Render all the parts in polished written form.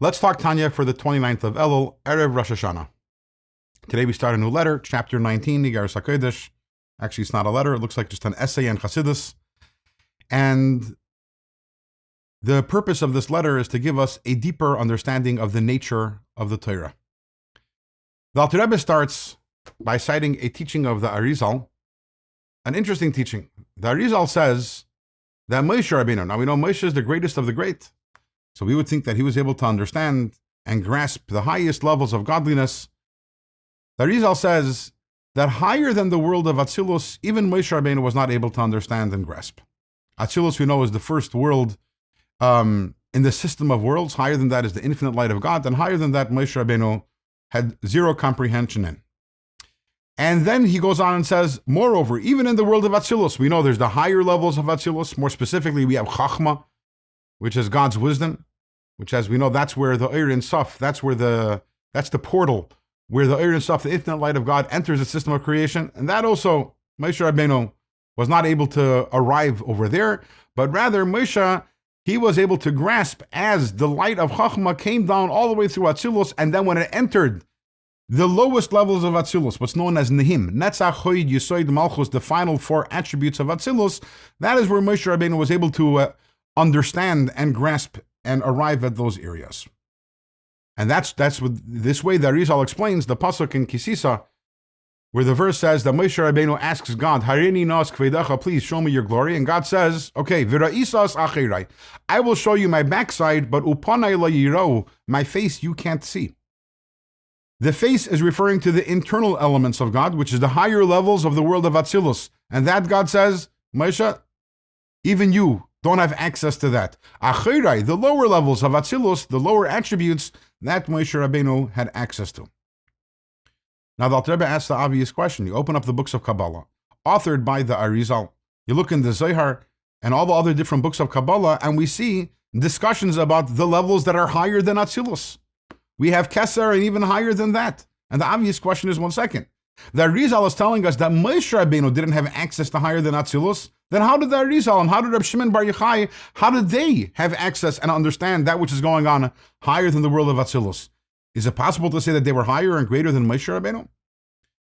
Let's talk Tanya for the 29th of Elul, Erev Rosh Hashanah. Today we start a new letter, chapter 19, Igeres HaKodesh. Actually, it's not a letter. It looks like just an essay on Chassidus. And the purpose of this letter is to give us a deeper understanding of the nature of the Torah. The Alter Rebbe starts by citing a teaching of the Arizal, an interesting teaching. The Arizal says that Moshe Rabbeinu, now we know Moshe is the greatest of the great, so we would think that he was able to understand and grasp the highest levels of godliness. The Arizal says that higher than the world of Atzilus, even Moshe Rabbeinu was not able to understand and grasp. Atzilus, we know, is the first world in the system of worlds. Higher than that is the infinite light of God, and higher than that Moshe Rabbeinu had zero comprehension in. And then he goes on and says, moreover, even in the world of Atzilus, we know there's the higher levels of Atzilus. More specifically, we have Chachma, which is God's wisdom, which, as we know, that's where the Eir and Suf, that's the portal where the Eir and Suf, the infinite light of God, enters the system of creation. And that also, Moshe Rabbeinu was not able to arrive over there, but rather Moshe, he was able to grasp as the light of Chachma came down all the way through Atzilus, and then when it entered the lowest levels of Atzilus, what's known as Nehim, Netzach, Hoid, Yisoid, Malchus, the final four attributes of Atzilus, that is where Moshe Rabbeinu was able to understand and grasp and arrive at those areas. And that's what this way the Arizal explains the pasuk in Kisisa, where the verse says that Moshe Rabbeinu asks God, Harini nos kvedacha, please show me your glory. And God says, okay, V'ra'isas achirai, I will show you my backside, but upanai la yirau, my face you can't see. The face is referring to the internal elements of God, which is the higher levels of the world of Atzilus. And that, God says, Moshe, even you don't have access to that. Achirai, the lower levels of Atzilus, the lower attributes, that Moshe Rabbeinu had access to. Now the Alter Rebbe asks the obvious question. You open up the books of Kabbalah, authored by the Arizal. You look in the Zohar and all the other different books of Kabbalah, and we see discussions about the levels that are higher than Atzilus. We have Keser and even higher than that. And the obvious question is, one second. The Arizal is telling us that Moshe Rabbeinu didn't have access to higher than Atzilus. Then how did the Arizal and how did Reb Shimon Bar Yochai, how did they have access and understand that which is going on higher than the world of Atzilus? Is it possible to say that they were higher and greater than Moshe Rabbeinu?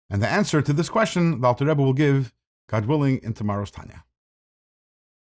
And the answer to this question, the Alter Rebbe will give, God willing, in tomorrow's Tanya.